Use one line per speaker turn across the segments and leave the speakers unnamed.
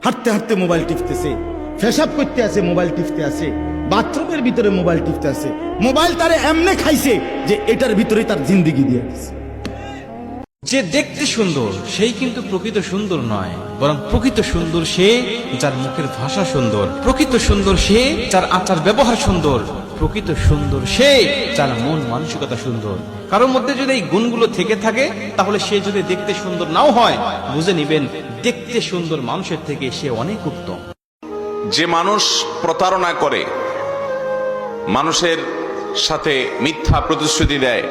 হাঁটতে হাঁটতে মোবাইল টিপতেছে, পেশাব করতে আছে মোবাইল টিপতে আছে, বাথরুমের ভিতরে মোবাইল টিপতে আছে। মোবাইল তারে এমনে খাইছে যে এটার ভিতরে তার জিন্দেগি দিয়ে দিচ্ছে।
যে দেখতে সুন্দর সেই কিন্তু প্রকৃত সুন্দর নয়, বরং প্রকৃত সুন্দর সে যার মুখের ভাষা সুন্দর, প্রকৃত সুন্দর সে যার আচার ব্যবহার সুন্দর, প্রকৃত সুন্দর সে যার মন মানসিকতা সুন্দর। কারোর মধ্যে যদি এই গুণগুলো থেকে থাকে তাহলে সে যদি দেখতে সুন্দর নাও হয়, বুঝে নিবেন দেখতে সুন্দর মানুষের থেকে সে অনেক উত্তম।
যে মানুষ প্রতারণা করে, মানুষের সাথে মিথ্যা প্রতিশ্রুতি দেয়,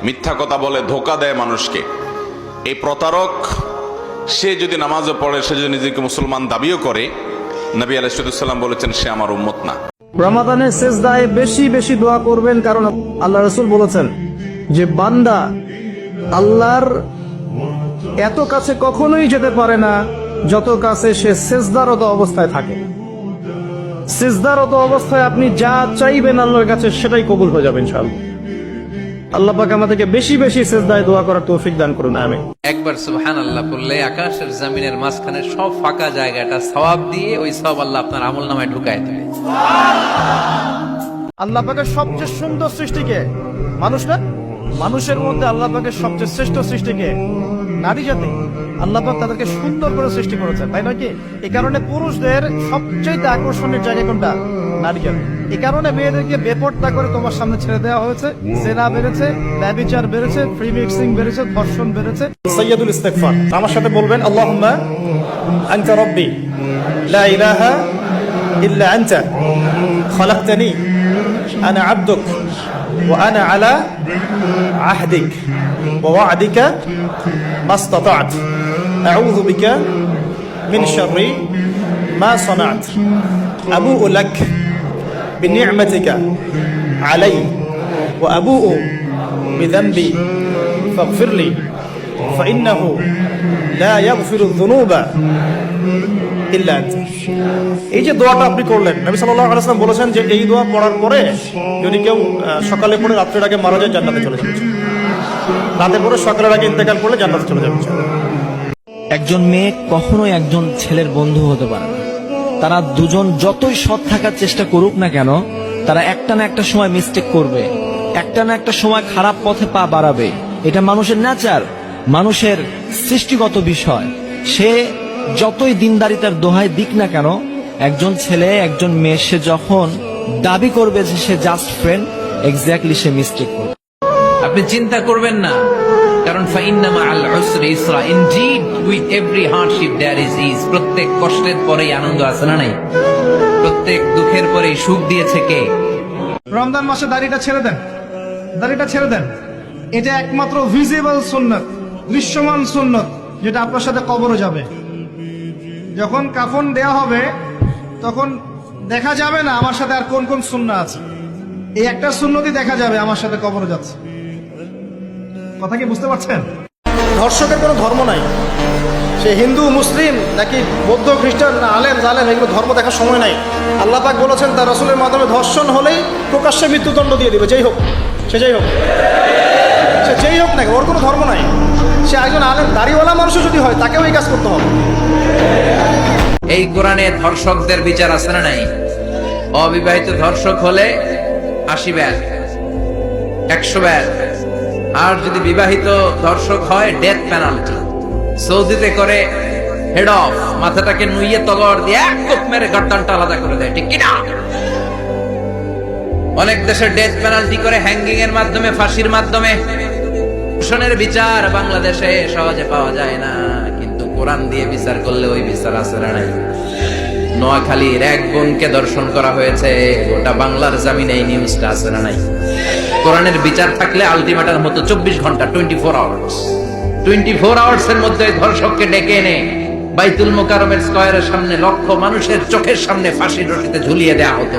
মিথ্যা কথা বলে, ধোকা দেয় মানুষকে, এই প্রতারক সে যদি নামাজও পড়ে, সে যদি নিজেকে মুসলমান দাবিও করে, নবী আলাইহিস সালাম বলেছেন সে আমার উম্মত না।
রমাদানের সেজদায় বেশি বেশি দোয়া করবেন, কারণ আল্লাহ রাসূল বলেছেন যে বান্দা আল্লাহর এত কাছে কখনোই যেতে পারে না যত কাছে সে সেজদারত অবস্থায় থাকে। সেজদারত অবস্থায় আপনি যা চাইবেন আল্লাহর কাছে সেটাই কবুল হয়ে যাবে ইনশাআল্লাহ। আল্লাহ পাক আমাদেরকে বেশি বেশি সেজদায় দোয়া করার তৌফিক দান করুন, আমিন।
একবার সুবহানাল্লাহ বললে আকাশের জমিনের মাঝখানে সব ফাঁকা জায়গাটা সওয়াব দিয়ে ওই সওয়াব আল্লাহ আপনার আমলনামায় ঢুকায় দেবে।
আল্লাহ পাকের সবচেয়ে সুন্দর সৃষ্টিকে মানুষ না, মানুষের মধ্যে আল্লাহ পাকের সবচেয়ে শ্রেষ্ঠ সৃষ্টিকে নারী জাতি। আল্লাহ পাক তাদেরকে সুন্দর করে সৃষ্টি করেছেন, তাই নয় কি? এই কারণে পুরুষদের সবচেয়ে আকর্ষণের জায়গা কোনটা? নারী জাতি। এই কারণে মেয়েদেরকে বেপর্দা করে তোমার সামনে ছেড়ে দেওয়া হয়েছে। জেনা বেড়েছে, ব্যভিচার বেড়েছে, ফ্রি মিক্সিং বেড়েছে, ধর্ষণ বেড়েছে। সাইয়্যিদুল ইস্তিগফার আমার সাথে বলবেন, আল্লাহুম্মা আনতা রাব্বি লা ইলাহা ইল্লা আনতা খালাকতানি আনা আবদুক ওয়া আনা আলা আহদিক ওয়া ওয়া'দিকা মাসতাতা'ত আউযু বিকা মিন শাররি মা সানা'ত আবুউ লাক বিনি'মাতিকা আলাইয়া ওয়া আবুউ বিযানবি ফাগফিরলি ফাইন্নাহু লা ইয়াগফিরুয যুনুবা ইল্লা আনতা। এই যে দোয়াটা আপনি করলেন, নবী সাল্লাল্লাহু আলাইহি ওয়াসাল্লাম বলেছেন যে এই দোয়া পড়ার পরে যদি কেউ সকালে পড়ে রাত্রের আগে মারা যায় জান্নাতে চলে যাবে, রাতে পড়ে সকালের আগে ইন্তেকাল করলে জান্নাতে চলে যাবে।
একজন মেয়ে কখনোই একজন ছেলের বন্ধু হতে পারে না। তারা দুজন যতই সৎ থাকার চেষ্টা করুক না কেন, তারা একটা না একটা সময় মিস্টেক করবে, একটা না একটা সময় খারাপ পথে পা বাড়াবে। এটা মানুষের নেচার, মানুষের সৃষ্টিগত বিষয়। সে যতই দিনদারিতার দোহাই দিক না কেন, একজন ছেলে একজন মেয়ে সে যখন দাবি করবে যে সে জাস্ট ফ্রেন্ড, এক্স্যাক্টলি সে মিস্টেক করবে।
আপনি চিন্তা করবেন না, কারণ ফাইন্না মাআল উসরি ইসরা, indeed with every hardship there is ease. প্রত্যেক কষ্টের পরেই আনন্দ আছে না নাই? প্রত্যেক দুঃখের পরেই সুখ দিয়েছে কে?
রমজান মাসে দাড়িটা ছেড়ে দেন, দাড়িটা ছেড়ে দেন। এটা একমাত্র ভিজিবল সুন্নাত, দৃশ্যমান সুন্নাত, যেটা আপনার সাথে কবরে যাবে। যখন কাফন দেয়া হবে তখন দেখা যাবে না আমার সাথে আর কোন কোন সুন্নাহ আছে। এই একটা সুন্নতই দেখা যাবে আমার সাথে কবরে যাচ্ছে। কথা কি বুঝতে পারছেন? ধর্ষকের কোনো ধর্ম নাই, সে হিন্দু মুসলিম নাকি বৌদ্ধ খ্রিস্টান না আলেম জালেম, এগুলো ধর্ম দেখার সময় নাই। আল্লাহ পাক বলেছেন তার রাসূলের মাধ্যমে ধর্ষণ হলেই প্রকাশ্যে মৃত্যুদণ্ড দিয়ে দিবে, যেই হোক সে, যেই হোক সে, যেই হোক নাকি, ওর কোনো ধর্ম নাই। সে একজন আলেম দাড়িওয়ালা মানুষও যদি হয় তাকেও এই কাজ করতে হবে।
এই কোরআনে ধর্ষকদের বিচার আছে না নাই? অবিবাহিত ধর্ষক হলে 80 ব্যাট, 100 ব্যাট। আর যদি বিবাহিত ধর্ষক হয় ডেথ পেনাল্টি। সৌদিতে করে হেড অফ, মাথাটাকে নুইয়ে তলোয়ার দিয়ে এক কোপ মেরে গর্দানটা আলাদা করে দেয়, ঠিক কিনা? অনেক দেশে ডেথ পেনাল্টি করে হ্যাঙ্গিং এর মাধ্যমে, ফাঁসির মাধ্যমে। ধর্ষণের বিচার বাংলাদেশে সহজে পাওয়া যায় না, কিন্তু কোরআন দিয়ে বিচার করলে ওই বিচার আছে না নাই? নোয়াখালীর এক বোনকে ধর্ষণ করা হয়েছে, ওটা বাংলার জামিনে এই নিউজটা আছে না নাই? কোরআনের বিচার থাকলে আলটিমেটাম হতো 24 ঘন্টা, 24 আওয়ার্স। 24 আওয়ার্স এর মধ্যে ধর্ষককে ডেকে এনে বাইতুল মোকাররমের স্কয়ারের সামনে লক্ষ মানুষের চোখের সামনে ফাঁসির রশিতে ঝুলিয়ে দেওয়া হতো।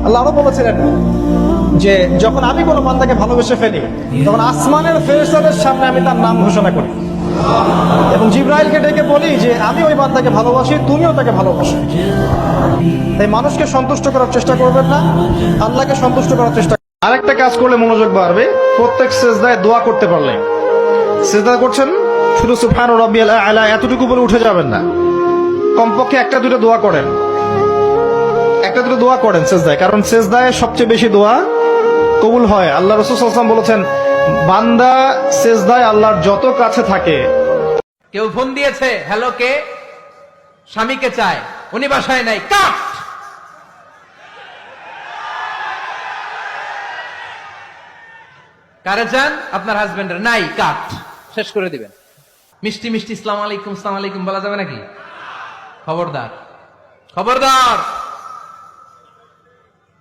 আল্লাহ আরো বলেছিলেন যে যখন আমি কোনো বান্দাকে ভালোবেসে ফেলি তখন আসমানের ফেরেশতাদের সামনে আমি তার নাম ঘোষণা করি এবং জিবরাইলকে ডেকে বলি যে আমি ওই বান্দাকে ভালোবাসি, তুমিও তাকে ভালোবাসো। তাই মানুষকে সন্তুষ্ট করার চেষ্টা করবেন না, আল্লাহকে সন্তুষ্ট করার চেষ্টা। আরেকটা কাজ করলে মনোযোগ বাড়বে, প্রত্যেক সেজদায় দোয়া করতে পারলে। সেজদা করছেন, শুধু সুবহান রাব্বিয়াল আ'লা এতটুকু বলে উঠে যাবেন না। কমপক্ষে একটা দুটো দোয়া করেন, একটা দুটো দোয়া করেন সেজদায়, কারণ সেজদায় সবচেয়ে বেশি দোয়া কবুল হয়। আল্লাহ রাসূল সাল্লাল্লাহু আলাইহি ওয়াসাল্লাম বলেছেন, বান্দা সেজদায় আল্লাহর যত কাছে থাকে।
কেউ ফোন দিয়েছে, হ্যালো, কে? স্বামীকে চায়, উনি বাসায় নাই, কাট। কারে চান? আপনার হাজবেন্ডের, নাই, কাট, শেষ করে দিবেন। মিষ্টি মিষ্টি ইসলাম আলাইকুম, ইসলাম আলাইকুম বলা যাবে নাকি? খবরদার, খবরদার।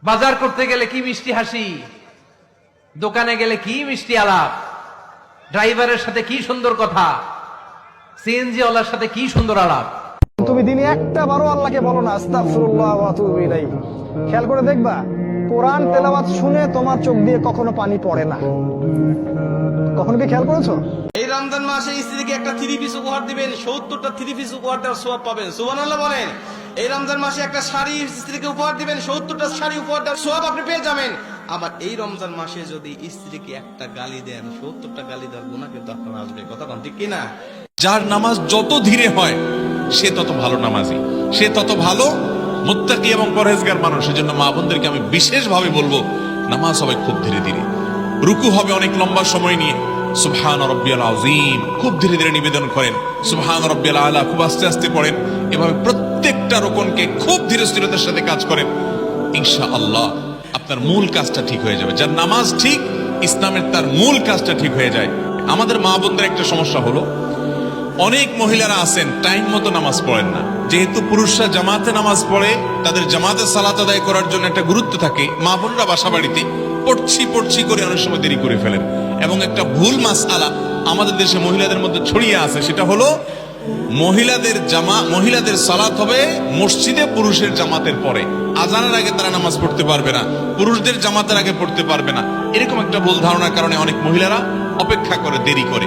বাজার করতে গেলে কি মিষ্টি হাসি, দোকানে গেলে কি মিষ্টি আলাপ, ড্রাইভারের সাথে কি সুন্দর কথা, সিএনজি ওয়ালার সাথে কি সুন্দর আলাপ।
তুমি দিনে একটা বারো আল্লাহকে বলো না আস্তাগফিরুল্লাহ ওয়া আতুবু ইলাইহি। খেয়াল করে দেখবা, কোরআন তেলাওয়াত শুনে তোমার চোখ দিয়ে কখনো পানি পড়ে না। কখনো কি খেয়াল করেছো?
এই রমজান মাসে স্ত্রীকে একটা 3 পিস উপহার দিবেন, 70টা 3 পিস উপহার দেওয়ার সওয়াব পাবেন। সুবহানাল্লাহ বলেন। এই রমজান মাসে একটা শাড়ি স্ত্রীকে উপহার দিবেন, 70টা শাড়ি উপহার দেওয়ার সওয়াব আপনি পেয়ে যাবেন। আবার এই রমজান মাসে যদি স্ত্রীকে একটা গালি দেন, 70টা গালি দেওয়ার গুনাহ কিন্তু আপনার আসবে। কথা বলেন ঠিক কিনা?
যার নামাজ যত ধীরে হয় সে তত ভালো নামাজি, সে তত ভালো মুত্তাকি এবং পরহেজগার মানুষ। সেজন্য মা বোনদেরকে আমি বিশেষভাবে বলবো, নামাজ হবে খুব ধীরে ধীরে, রুকু হবে অনেক লম্বা সময় নিয়ে, সুবহান রাব্বিয়াল আযীম খুব ধীরে ধীরে নিবেদন করেন, সুবহান রাব্বিয়াল আলা খুব আস্তে আস্তে পড়েন। এভাবে প্রত্যেকটা রকমকে খুব ধীরে স্থিরতার সাথে কাজ করেন, ইনশাআল্লাহ আপনার মূল কাজটা ঠিক হয়ে যাবে। যার নামাজ ঠিক, ইসলামের তার মূল কাজটা ঠিক হয়ে যায়। আমাদের মা বোনদের একটা সমস্যা হলো, অনেক মহিলারা আছেন টাইম মতো নামাজ পড়েন না। যেহেতু পুরুষরা জামাতে নামাজ পড়ে, তাদের জামাতে সালাত আদায় করার জন্য একটা গুরুত্ব থাকে, মা বোনরা বাসা বাড়িতে পড়ছি করে অনেক সময় দেরি করে ফেলেন। এবং একটা ভুল মাসআলা আমাদের দেশে মহিলাদের মধ্যে ছড়িয়ে আছে, সেটা হলো মহিলাদের সালাত হবে মসজিদে পুরুষের জামাতের পরে, আজানের আগে তারা নামাজ পড়তে পারবে না, পুরুষদের জামাতের আগে পড়তে পারবে না। এরকম একটা ভুল ধারণার কারণে অনেক মহিলারা অপেক্ষা করে, দেরি করে।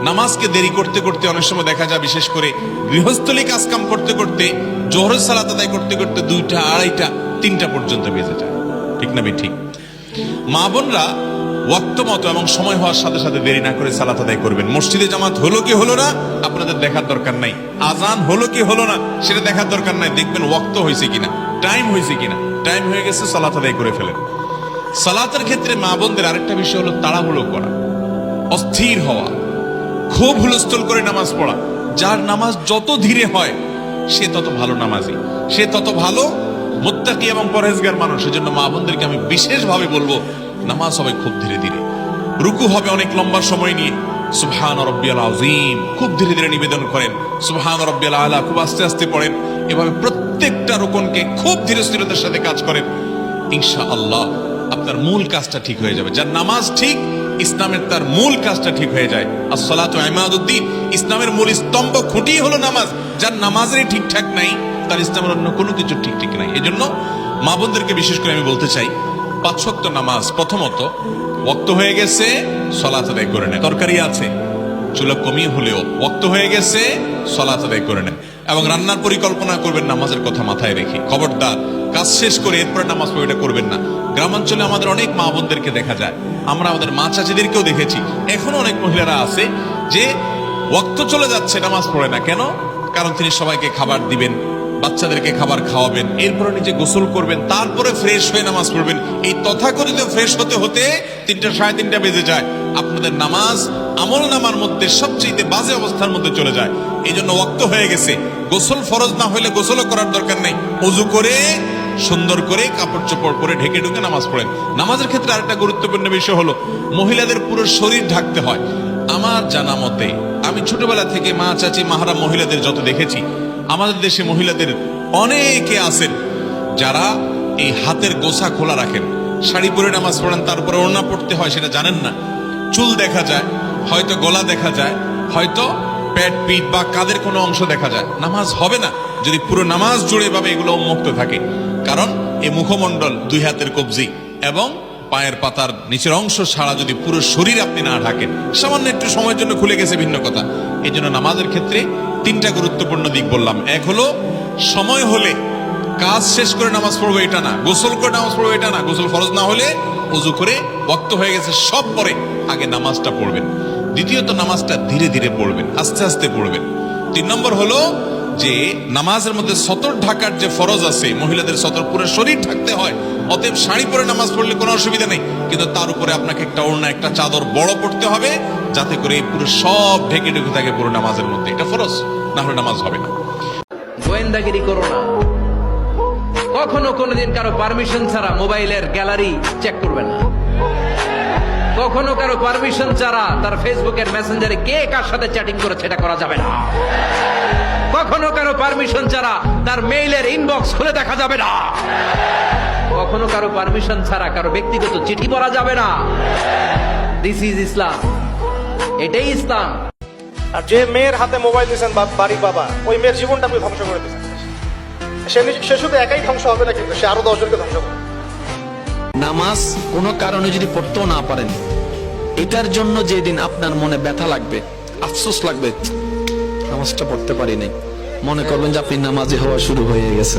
নামাজকে দেরি করতে করতে অনেক সময় দেখা যায়, বিশেষ করে গৃহস্থলী কাজকাম করতে করতে, জোহরের সালাত আদায় করতে করতে 2টা, 2:30, 3টা পর্যন্ত বেজে যায়। ঠিক না ঠিক? মা বোনরা ওয়াক্ত মতো এবং সময় হওয়ার সাথে সাথে দেরি না করে সালাত আদায় করবেন। মসজিদে জামাত হলো কি হলো না আপনাদের দেখার দরকার নাই, আজান হলো কি হলো না সেটা দেখার দরকার নাই, দেখবেন ওয়াক্ত হয়েছে কিনা, টাইম হয়েছে কিনা। টাইম হয়ে গেছে, সালাত আদায় করে ফেলেন। সালাতের ক্ষেত্রে মা বোনদের আরেকটা বিষয় হলো তাড়াহুড়ো করা, অস্থির হওয়া, খুব হুলস্থুল করে নামাজ পড়া। যার নামাজ যত ধীরে হয় সে তত ভালো নামাজি, সে তত ভালো মুত্তাকি এবং পরহেজগার মানুষ। সেজন্য মা বোনদেরকে আমি বিশেষভাবে বলবো, নামাজ হবে খুব ধীরে ধীরে, রুকু হবে অনেক লম্বা সময় নিয়ে, সুবহান রাব্বিয়াল আযীম খুব ধীরে ধীরে নিবেদন করেন, সুবহান রাব্বিয়াল আলা খুব আস্তে আস্তে পড়েন। এভাবে প্রত্যেকটা রকমকে খুব ধীরে স্থিরতার সাথে কাজ করেন, ইনশাআল্লাহ আপনার মূল কাজটা ঠিক হয়ে যাবে। যার নামাজ ঠিক, ইসলামের তার মূল কাজটা ঠিক হয়ে যায়। আসসালাতু ইমাদুদ্দিন, ইসলামের মূল স্তম্ভ খুঁটি হলো নামাজ। যার নামাজেরই ঠিকঠাক নাই, তার ইসলামের অন্য কোনো কিছু ঠিক নাই। এজন্য মা বোনদেরকে বিশেষ করে আমি বলতে চাই, 5 ওয়াক্ত নামাজ প্রথমত ওয়াক্ত হয়ে গেছে সালাত আদায় করে নেন। তরকারি আছে, চুলা কমিয়ে হলেও ওয়াক্ত হয়ে গেছে সালাত আদায় করে নেন। এবং রান্নার পরিকল্পনা করবেন নামাজের কথা মাথায় রেখে। খবরদার কাজ শেষ করে এরপরে নামাজ পড়ে এটা করবেন না। গ্রামাঞ্চলে আমাদের অনেক মা বোনদেরকে দেখা যায়, আমরা আমাদের মা চাচিদেরকেও দেখেছি, এখনো অনেক মহিলারা আছে যে ওয়াক্ত চলে যাচ্ছে নামাজ পড়ে না। কেন? কারণ তিনি সবাইকে খাবার দিবেন, বাচ্চাদেরকে খাবার খাওয়াবেন, এরপরে নিজে গোসল করবেন, তারপরে ফ্রেশ হয়ে নামাজ পড়বেন। এই তথাকথিত ফ্রেশ হতে হতে 3টা, 3:30 বেজে যায়। আপনাদের নামাজ আমল নামার মধ্যে সবচেয়ে বাজে অবস্থার মধ্যে চলে যায়। এই জন্য ওয়াক্ত হয়ে গেছে, গোসল ফরজ না হলে গোসলও করার দরকার নেই, ওযু করে সুন্দর করে কাপড় চোপড় পরে ঢেকে ঢুকে নামাজ পড়েন। নামাজের ক্ষেত্রে আরেকটা গুরুত্বপূর্ণ বিষয় হলো, মহিলাদের পুরো শরীর ঢাকতে হয়। আমার জানা মতে, আমি ছোটবেলা থেকে মা চাচি মাহারা মহিলাদের যত দেখেছি, আমাদের দেশে মহিলাদের অনেকে আছেন যারা এই হাতের গোছা খোলা রাখেন, শাড়ি পরে নামাজ পড়েন, তারপরে ওড়না পড়তে হয় সেটা জানেন না। চুল দেখা যায়, হয়তো গলা দেখা যায়, হয়তো পেট পিঠ বা কাঁধের কোনো অংশ দেখা যায়। নামাজ হবে না যদি পুরো নামাজ জুড়ে ভাবে এগুলো উন্মুক্ত থাকে। কারণ এই মুখমণ্ডল, 2 হাতের কবজি এবং পায়ের পাতার নিচের অংশ ছাড়া যদি পুরো শরীর আপনি না ঢাকেন, সামান্য একটু সময়ের জন্য খুলে গেছে ভিন্ন কথা। এই জন্য নামাজের ক্ষেত্রে 3টা গুরুত্বপূর্ণ দিক বললাম। এক হলো সময় হলে কাজ শেষ করে নামাজ পড়বো এটা না, গোসল করে নামাজ পড়বো এটা না, গোসল ফরজ না হলে ওযু করে ওয়াক্ত হয়ে গেছে সব পরে আগে নামাজটা পড়বেন। দ্বিতীয়ত নামাজটা ধীরে ধীরে পড়বেন, আস্তে আস্তে পড়বেন। 3 নম্বর হলো যে নামাজের মধ্যে সতর ঢাকার যে ফরজ আছে, মহিলাদের সতর পুরো শরীর ঢাকতে হয়, অতএব শাড়ি পরে নামাজ পড়লে কোনো অসুবিধা নেই, কিন্তু তার উপরে আপনাকে একটা ওড়না, একটা চাদর বড় পড়তে হবে, যাতে করে এই পুরো সব ঢেকে ঢেকে থাকে পুরো নামাজের মধ্যে। এটা ফরজ, না হলে নামাজ হবে না।
গোয়েন্দাগিরি করো না। কখনো কোনোদিন কারো পারমিশন ছাড়া মোবাইলের গ্যালারি চেক করবেন না। কখনো কারো পারমিশন ছাড়া তার ফেসবুকের মেসেঞ্জারে কে কার সাথে চ্যাটিং করেছে এটা করা যাবে না। কখনো কারো পারমিশন ছাড়া তার মেইলের ইনবক্স খুলে দেখা যাবে না। কখনো কারো পারমিশন ছাড়া কারো ব্যক্তিগত চিঠি পড়া যাবে না। দিস ইজ ইসলাম, এটাই ইসলাম।
আর যে মেয়ের হাতে মোবাইল দিয়েছেন বাড়ির বাবা, ওই মেয়ের জীবনটা আপনি ধ্বংস করে দিয়েছেন। সে শুধু একাই ধ্বংস হবে না, কিন্তু সে আরো 10 জনকে ধ্বংস করবে।
নামাজ কোনো কারণে যদি পড়তেও না পারেন, এটার জন্য যেদিন আপনার মনে ব্যথা লাগবে, আফসোস লাগবে, নামাজটা পড়তে পারি নাই, মনে করবেন যে আপনি নামাজি হওয়া শুরু হয়ে গেছে।